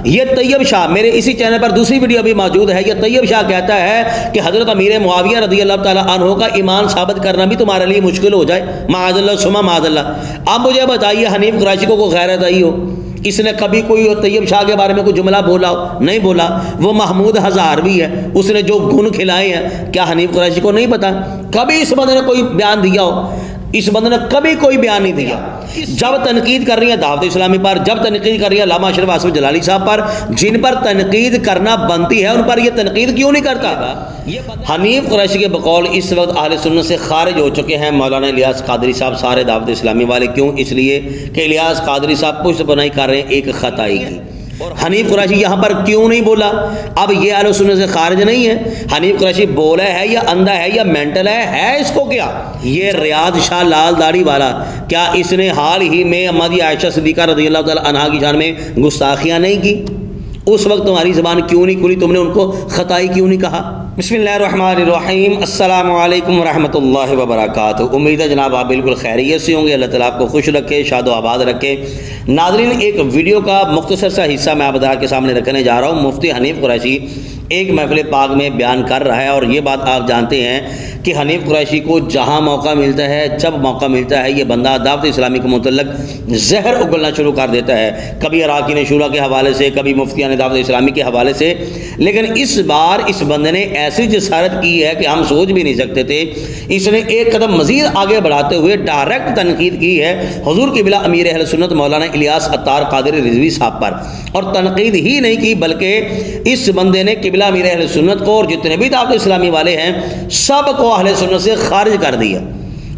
ये तैयब शाह, मेरे इसी चैनल पर दूसरी वीडियो भी मौजूद है, ये तैयब शाह कहता है कि हज़रत अमीर मुआविया रज़ी अल्लाह ताला अन्हु का ईमान साबित करना भी तुम्हारे लिए मुश्किल हो जाए, माअज़ल्लाह सुमा माअज़ल्लाह। अब मुझे बताइए, हनीफ कुरैशी को कोई गैरत आई हो? इसने कभी कोई तैयब शाह के बारे में कोई जुमला बोला हो? नहीं बोला। वो महमूद हज़ारवी है, उसने जो गुण खिलाए हैं क्या हनीफ कुरैशी को नहीं पता? कभी इस बंदे ने कोई बयान दिया हो? इस बंदे ने कभी कोई बयान नहीं दिया। जब तनकीद कर रही है दावत इस्लामी पर, जब तनकीद कर रही है अल्लामा अशरफ आसिफ जलाली साहब पर, जिन पर तनकीद करना बनती है उन पर यह तनकीद क्यों नहीं करता? हनीफ कुरैशी के बकौल इस वक्त अहले सुन्नत से खारिज हो चुके हैं मौलाना इलियास कादरी साहब, सारे दावत इस्लामी वाले। क्यों? इसलिए कि इलियास कादरी साहब पुष्ट बनाई कर रहे हैं एक खताई की। हनीफ कुरैशी यहाँ पर क्यों नहीं बोला? अब ये अहले सुन्नत से खारिज नहीं है। हनीफ कुरैशी बोला है या अंधा है या मेंटल है इसको क्या? ये रियाद शाह लाल दाढ़ी वाला, क्या इसने हाल ही में अम्मा आयशा सिद्दीक़ा रज़ियल्लाहु ताला अन्हा की शान में गुस्ताखियाँ नहीं की? उस वक्त तुम्हारी ज़बान क्यों नहीं खुली? तुमने उनको खताई क्यों नहीं कहा? बिस्मिल्लाहिर्रहमानिर्रहीम, अस्सलामु अलैकुम वरहमतुल्लाहि वबरकातुहू। उम्मीद है जनाब आप बिल्कुल खैरियत से होंगे। अल्लाह ताला आपको खुश रखे, शादो आबाद रखे। नाज़रीन, एक वीडियो का मुख्तसर सा हिस्सा मैं आप के सामने रखने जा रहा हूँ। मुफ्ती हनीफ कुरैशी एक महफिल पाक में बयान कर रहा है, और ये बात आप जानते हैं कि हनीफ कुरैशी को जहाँ मौका मिलता है, जब मौका मिलता है, ये बंदा दावत इस्लामी के मुतल्लक जहर उगलना शुरू कर देता है। कभी अराकीन शूरा के हवाले से, कभी मुफ्तियान दावत इस्लामी के हवाले से। लेकिन इस बार इस बंदे ने ऐसी जसारत की है कि हम सोच भी नहीं सकते थे। इसने एक कदम मजीद आगे बढ़ाते हुए डायरेक्ट तनकीद की है हुजूर क़िबला अमीर अहले सुन्नत मौलाना इलियास अत्तार कादरी रिजवी साहब पर। और तनकीद ही नहीं की, बल्कि इस बंदे ने क़िबला अमीर अहले सुन्नत को और जितने भी दावत इस्लामी वाले हैं सब को अहले सुन्नत से खारिज कर दिया।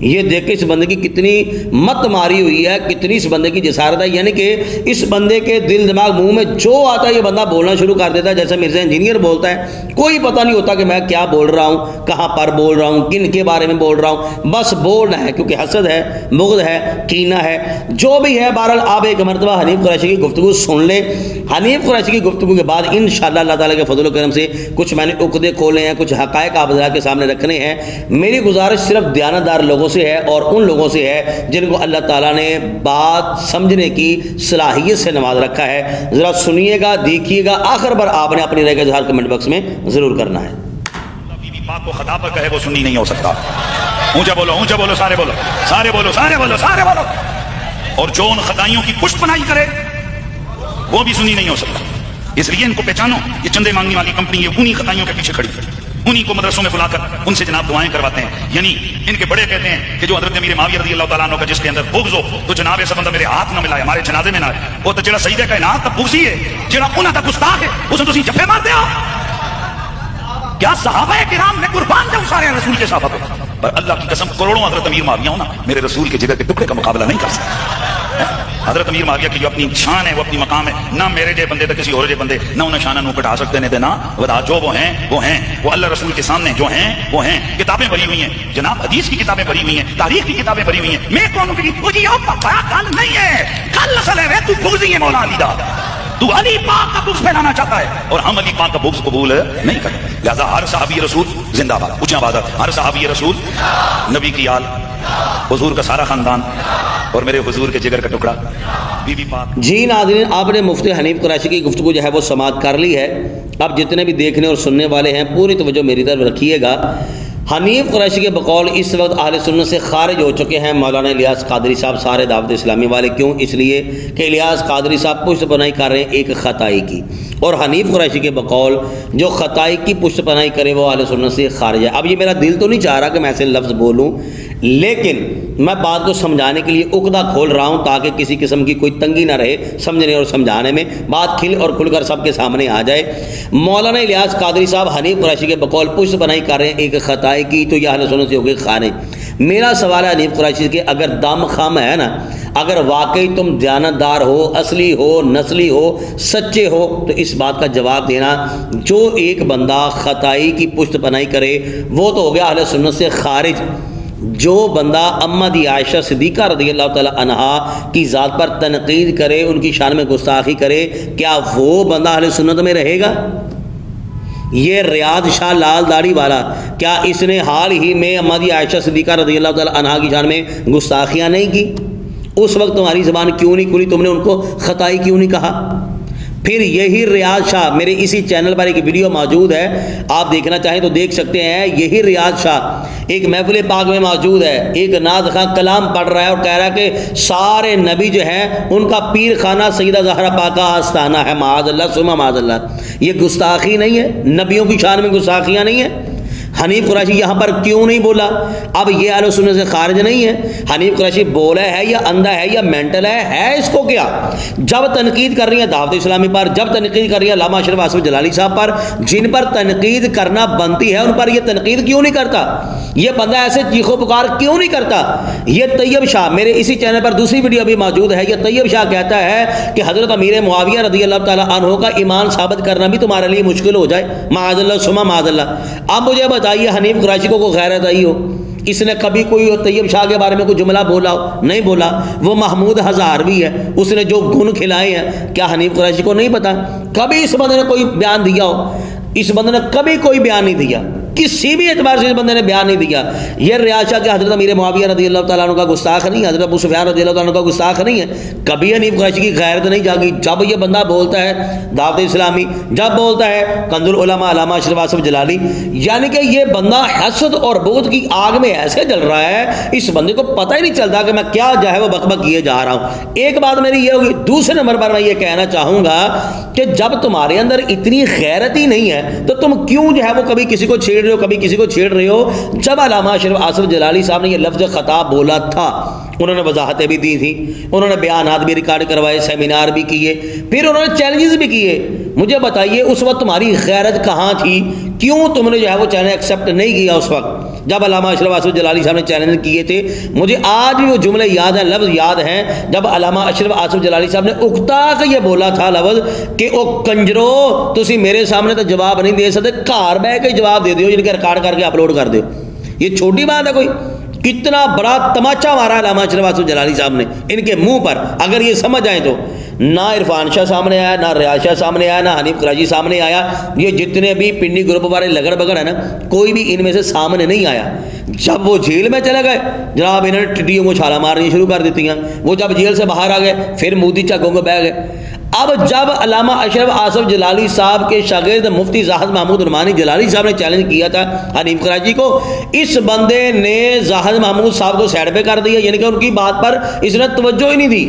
ये देख के इस बंदे की कितनी मत मारी हुई है, कितनी इस बंदे की जसारत है। यानी कि इस बंदे के दिल दिमाग मुंह में जो आता है ये बंदा बोलना शुरू कर देता है, जैसे मिर्जा इंजीनियर बोलता है। कोई पता नहीं होता कि मैं क्या बोल रहा हूँ, कहाँ पर बोल रहा हूँ, किन के बारे में बोल रहा हूँ, बस बोलना है, क्योंकि हसद है, मुग़्ज़ है, कीना है, जो भी है। बहरहाल आप एक मरतबा हनीफ कुरैशी की गुफ्तगू सुन लें। हनीफ कुरैशी की गुफ्तगू के बाद इंशाअल्लाह अल्लाह ताला के फजल करम से कुछ मैंने उक़दे खोले हैं, कुछ हक़ाइक़ आप के सामने रखने हैं। मेरी गुजारिश सिर्फ दयानतदार लोगों से है और उन लोगों से है जिनको अल्लाह ताला ने बात समझने की सलाहियत से नवाज रखा है। ज़रा सुनिएगा, देखिएगा, आखिर पर आपने अपनी राय का इज़हार कमेंट बॉक्स में ज़रूर करना है। बीवी पाक को खता पर कहे वो सुन्नी नहीं हो सकता। ऊंचा बोलो, ऊंचा बोलो, सारे बोलो, सारे बोलो, सारे बोलो, सारे बोलो। और जो उन खताइयों की पुष्टपनाई करे वो भी सुन्नी नहीं हो सकता। इसलिए इनको पहचानो, ये चंदे मांगने वाली कंपनी है, उन्हीं खताइयों के पीछे खड़ी, उन्हीं को मदरसों में बुलाकर उनसे जनाब दुआएं करवाते हैं। यानी इनके बड़े कहते हैं कि जो हज़रत अमीर मुआविया रज़ियल्लाहु ताला अन्हु का जिसके अंदर बुग़्ज़ हो, तो जनाब ऐसा बंदा मेरे हाथ न मिलाए, हमारे जनाजे में ना आए। वो तो जेड़ा सईदे कायनात का बुग़्ज़ी है, जेड़ा उन्हां दा गुस्ताख है, उसे तुसीं जफ़े मारते हो। क्या सहाबा किराम ने कुर्बान दे सारे रसूल के सहाबा पे, पर अल्लाह की कसम करोड़ों हज़रत अमीर मुआविया हो ना, मेरे रसूल के जिगर के टुकड़े का मुकाबला नहीं कर सकते। हज़रत अमीर मुआविया की जो अपनी शान है, वो अपनी मकाम है, ना मेरे जे बंदे तो किसी और जे बंदे ना उन्हें शान नू कटा सकते ने, ना वदा जो वो हैं वो अल्लाह रसूल के सामने जो हैं वो हैं। किताबें भरी हुई हैं जनाब, हदीस की किताबें भरी हुई हैं, तारीख की किताबें भरी हुई हैं। मैं कौन कल नहीं है, कल असल है तू बुग़्ज़ी है मौला अली दा, तू अली पाक का बुग़्ज़ फैलाना चाहता है और हम अली पाक का बुग़्ज़ कबूल नहीं करते। लिहाजा हर सहाबी रसूल जिंदाबाद, ऊंची आवाज़, हर सहाबी रसूल, नबी की आल, हुजूर का सारा खानदान और मेरे हुजूर के जिगर का टुकड़ा बीबी पाक। जी नाज़रीन, आपने मुफ्ती हनीफ कुरैशी की गुफ्तगू जो है वो समाअत कर ली है। अब जितने भी देखने और सुनने वाले हैं पूरी तवज्जो मेरी तरफ रखिएगा। हनीफ कुरैशी के बकौल इस वक्त अहले सुन्नत से खारिज हो चुके हैं मौलाना इलियास कादरी साहब, सारे दावत इस्लामी वाले। क्यों? इसलिए कि इलियास कादरी साहब पुष्टपनाई कर रहे हैं एक खताई की, और हनीफ कुरैशी के बकौल जो खताई की पुष्टपनाई करे वो अहले सुन्नत से खारिज है। अब ये मेरा दिल तो नहीं चाह रहा कि मैं ऐसे लफ्ज़ बोलूँ, लेकिन मैं बात को समझाने के लिए उकदा खोल रहा हूँ ताकि किसी किस्म की कोई तंगी ना रहे समझने और समझाने में, बात खिल और खुलकर सबके सामने आ जाए। मौलाना इलियास कादरी साहब हनीफ कुरैशी के बकौल पुष्टपनाई कर रहे हैं एक खताई की, तो यह अहले सुन्नत से हो गई खारिज। मेरा सवाल है हनीफ कुरैशी के, अगर दम खम है ना, अगर वाकई तुम दयानतदार हो, असली हो, नस्ली हो, सच्चे हो, तो इस बात का जवाब देना जो एक बंदा खताई की पुष्टपनाई करे वो तो हो गया अहले सुन्नत से खारिज। जो बंदा अम्मा दी आयशा सिद्दीक़ा रज़ियल्लाहु ताला अन्हा की ज़ात पर तनकीद करे, उनकी शान में गुस्ताखी करे, क्या वो बंदा अहले सुन्नत में रहेगा? ये रियाद शाह लाल दाढ़ी वाला, क्या इसने हाल ही में अम्मा दी आयशा सिद्दीक़ा रज़ियल्लाहु ताला अन्हा की शान में गुस्ताखियाँ नहीं की? उस वक्त तुम्हारी ज़बान क्यों नहीं खुली? तुमने उनको खताई क्यों नहीं कहा? फिर यही रियाज शाह, मेरे इसी चैनल पर एक वीडियो मौजूद है, आप देखना चाहें तो देख सकते हैं। यही रियाज शाह एक महफिल पाक में मौजूद है, एक नात खां कलाम पढ़ रहा है और कह रहा है कि सारे नबी जो हैं उनका पीर खाना सईदा ज़हरा पाक का आस्थाना है। माअज़ल्लाह सुम्मा माअज़ल्लाह, ये गुस्ताखी नहीं है? नबियों की शान में गुस्ताखियाँ नहीं है? हनीफ कुरैशी यहाँ पर क्यों नहीं बोला? अब ये अहले सुन्नत से खारिज नहीं है। हनीफ कुरैशी बोला है या अंधा है या मेंटल है इसको क्या? जब तनकीद कर रही है दावत इस्लामी पर, जब तनकीद कर रही है अल्लामा अशरफ आसिफ जलाली साहब पर, जिन पर तनकीद करना बनती है उन पर यह तनकीद क्यों नहीं करता? ये बंदा ऐसे चीखो पुकार क्यों नहीं करता? ये तैयब शाह, मेरे इसी चैनल पर दूसरी वीडियो अभी मौजूद है, ये तैयब शाह कहता है कि हजरत अमीर मुआविया रज़ी अल्लाह तआला अन्हु का ईमान साबित करना भी तुम्हारे लिए मुश्किल हो जाए। माअज़ल्लाह सुम्मा माअज़ल्लाह। अब मुझे बताइए, हनीफ कुरैशी को गैरत आई हो? इसने कभी कोई तैयब शाह के बारे में कोई जुमला बोला हो? नहीं बोला। वो महमूद हज़ारवी है, उसने जो गुण खिलाए हैं क्या हनीफ कुरैशी को नहीं पता? कभी इस बंदे ने कोई बयान दिया हो? इस बंदे ने कभी कोई बयान नहीं दिया, किसी भी एतबार से इस बंदे ने बयान नहीं दिया। ये रियाज शाह के हजरत अमीर मुआविया रज़ी अल्लाह तआला अन्हु का गुस्ताख नहीं है, हजरत अबू सुफियान रज़ी अल्लाह अन्हु का गुस्ताख नहीं है। कभी हनीफ कुरैशी की गैरत नहीं जागी। जब ये बंदा बोलता है दावत इस्लामी, जब बोलता है कंजुल उलमा अल्लामा अशरफ आसिफ जलाली, यानी कि ये बंदा हसद और बुग़्ज़ की आग में ऐसे जल रहा है, इस बंदे को पता ही नहीं चलता कि मैं क्या जो है वो बकबक किए जा रहा हूँ। एक बात मेरी ये होगी। दूसरे नंबर पर मैं ये कहना चाहूँगा कि जब तुम्हारे अंदर इतनी गैरत ही नहीं है तो तुम क्यों जो है वो कभी किसी को छेड़ रहे हो, कभी किसी को छेड़ रहे हो? जब अल्लामा अशरफ आसिफ जलाली साहब ने ये लफ्ज़ खताब बोला था, उन्होंने वजाहतें भी दी थी, उन्होंने बयानात भी रिकॉर्ड करवाए, सेमिनार भी किए, फिर उन्होंने चैलेंजेस भी किए। मुझे बताइए उस वक्त तुम्हारी गैरत कहाँ थी? क्यों तुमने जो है वो चैलेंज एक्सेप्ट नहीं किया उस वक्त जब अल्लामा अशरफ आसिफ जलाली साहब ने चैलेंज किए थे? मुझे आज भी वो जुमले याद हैं, लफ्ज़ याद हैं, जब अल्लामा अशरफ आसिफ जलाली साहब ने उकता के ये बोला था लफ्ज़ कि ओ कंजरो तुसी मेरे सामने तो जवाब नहीं दे सकते, घर बह के जवाब दे दो, जिनके रिकॉर्ड करके अपलोड कर दो। ये छोटी बात है कोई? कितना बड़ा तमाचा मारा अल्लामा अशरफ आसिफ जलाली साहब ने इनके मुंह पर। अगर ये समझ आए तो ना इरफान शाह सामने आया, ना रियाज शाह सामने आया, ना हनीफ कुरैशी सामने आया। ये जितने भी पिंडी ग्रुप वाले लगड़ बगड़ है ना, कोई भी इनमें से सामने नहीं आया। जब वो जेल में चले गए जनाब, इन्होंने टिड्डियों को छाला मारनी शुरू कर देती हैं। वो जब जेल से बाहर आ गए फिर मोदी चक्कों में बह गए। अब जब अल्लामा अशरफ आसिफ जलाली साहब के शागिर्द मुफ्ती जाहिद महमूद नुमानी जलाली साहब ने चैलेंज किया था हनीफ कुरैशी को, इस बंदे ने जाहिद महमूद साहब को साइड पे कर दिया, यानी कि उनकी बात पर इसने तवज्जो ही नहीं दी,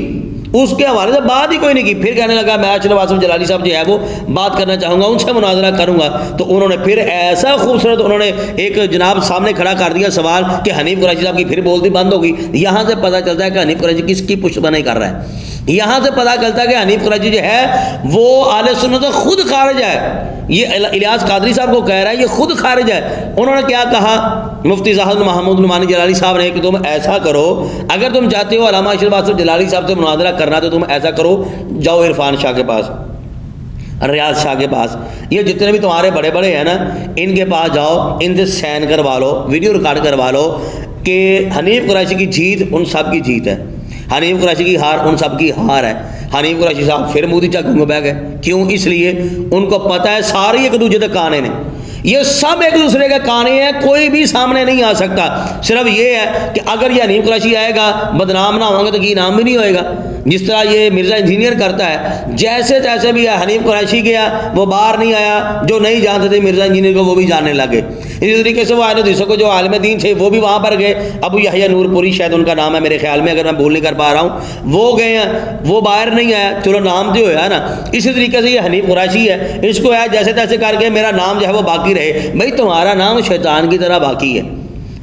उसके हवाले से बात ही कोई नहीं की। फिर कहने लगा मैं अशरफ आसिफ जलाली साहब जो है वो बात करना चाहूँगा, उनसे मुनाजरा करूँगा। तो उन्होंने फिर ऐसा खूबसूरत उन्होंने एक जनाब सामने खड़ा कर दिया सवाल कि हनीफ कुरैशी साहब की फिर बोलती बंद होगी। यहाँ से पता चलता है कि हनीफ कुरैशी किसकी पुष्टबनाई कर रहा है। यहाँ से पता चलता है कि हनीफ कुरैशी जो है वो अहले सुन्नत से खुद खारिज है। ये इलियास कादरी साहब को कह रहा है, ये खुद खारिज है। उन्होंने क्या कहा मुफ्ती जाहिद महमूद नुमानी जलाली साहब ने कि तुम ऐसा करो, अगर तुम चाहते हो अल्लामा अशरफ आसिफ जलाली साहब से मुनाजरा करना तो तुम ऐसा करो, जाओ इरफान शाह के पास, रियाज शाह के पास, ये जितने भी तुम्हारे बड़े बड़े हैं ना, इनके पास जाओ, इनसे साइन करवा लो, वीडियो रिकॉर्ड करवा लो कि हनीफ कुरैशी की जीत उन सब की जीत है, हनीफ कुरैशी की हार उन सब की हार है। हनीफ कुरैशी साहब फिर मोदी चक्कों में बह गए। क्यों? इसलिए उनको पता है सारे एक दूसरे तक काने ने, ये सब एक दूसरे के काने हैं, कोई भी सामने नहीं आ सकता। सिर्फ ये है कि अगर ये हनीफ कुरैशी आएगा बदनाम ना होंगे तो ये नाम भी नहीं होएगा। जिस तरह ये मिर्ज़ा इंजीनियर करता है, जैसे तैसे भी है, हनीफ कुरैशी गया वो बाहर नहीं आया, जो नहीं जानते थे मिर्ज़ा इंजीनियर को वो भी जानने लगे। इसी तरीके से वो आले हदीस को जो आलिम दीन थे वो भी वहाँ पर गए। अबू यहया नूरपुरी शायद उनका नाम है मेरे ख्याल में, अगर मैं भूल नहीं कर पा रहा हूँ, वो गए हैं, वो बाहर नहीं आया, चलो नाम जो है ना। इसी तरीके से ये हनीफ कुरैशी है, इसको है जैसे तैसे करके मेरा नाम जो है वो बाकी रहे। भाई तुम्हारा नाम शैतान की तरह बाकी है,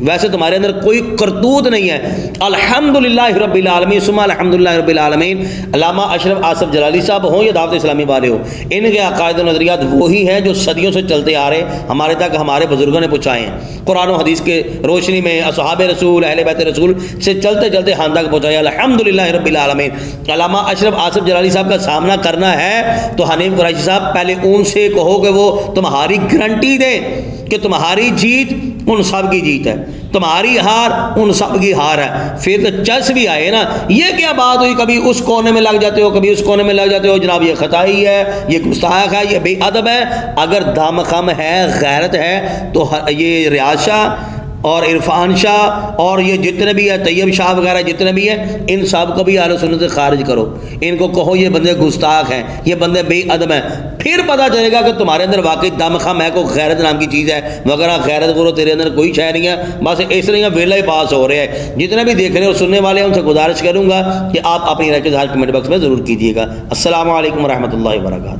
वैसे तुम्हारे अंदर कोई करतूत नहीं है। अल्हम्दुलिल्लाह रब्बिल आलमीन सुम्मा अल्हम्दुलिल्लाह रब्बिल आलमीन। अल्लामा अशरफ आसिफ जलाली साहब हों या दावत इस्लामी वाले हो, इनके अकायद नज़रियात वही हैं जो सदियों से चलते आ रहे, हमारे तक हमारे बुजुर्गों ने पहुँचाए हैं। कुरान और हदीस के रोशनी में असहाब रसूल अहले बैत रसूल से चलते चलते हम तक पहुँचाए, अल्हम्दुलिल्लाह रब्बिल आलमीन। अल्लामा अशरफ आसिफ जलाली साहब का सामना करना है तो हनीफ कुरैशी साहब पहले उनसे कहो कि वो तुम्हारी गारंटी दें कि तुम्हारी जीत उन सब की जीत है, तुम्हारी हार उन सब की हार है। फिर तो चस भी आए ना। ये क्या बात हुई, कभी उस कोने में लग जाते हो, कभी उस कोने में लग जाते हो, जनाब ये खताई है, ये गुस्ताख है, ये बेअदब है। अगर दम खम है, गैरत है तो ये रियाज शाह और इरफान शाह और ये जितने भी है तैयब शाह वगैरह जितने भी हैं, इन सब को भी अहले सुन्नत से खारिज करो। इनको कहो ये बंदे गुस्ताख हैं, ये बंदे बेअदब हैं, फिर पता चलेगा कि तुम्हारे अंदर वाकई दम खम है, कोई गैरत नाम की चीज़ है। वगैरह गैरत करो, तेरे अंदर कोई शय नहीं है, बस इस तरह वेला ही पास हो रहा है। जितने भी देख रहे हो सुनने वाले हैं उनसे गुजारिश करूँगा कि आप अपनी राय के इज़हार कमेंट बॉक्स में ज़रूर कीजिएगा। अस्सलामु अलैकुम रहमतुल्लाहि व बरकातहू।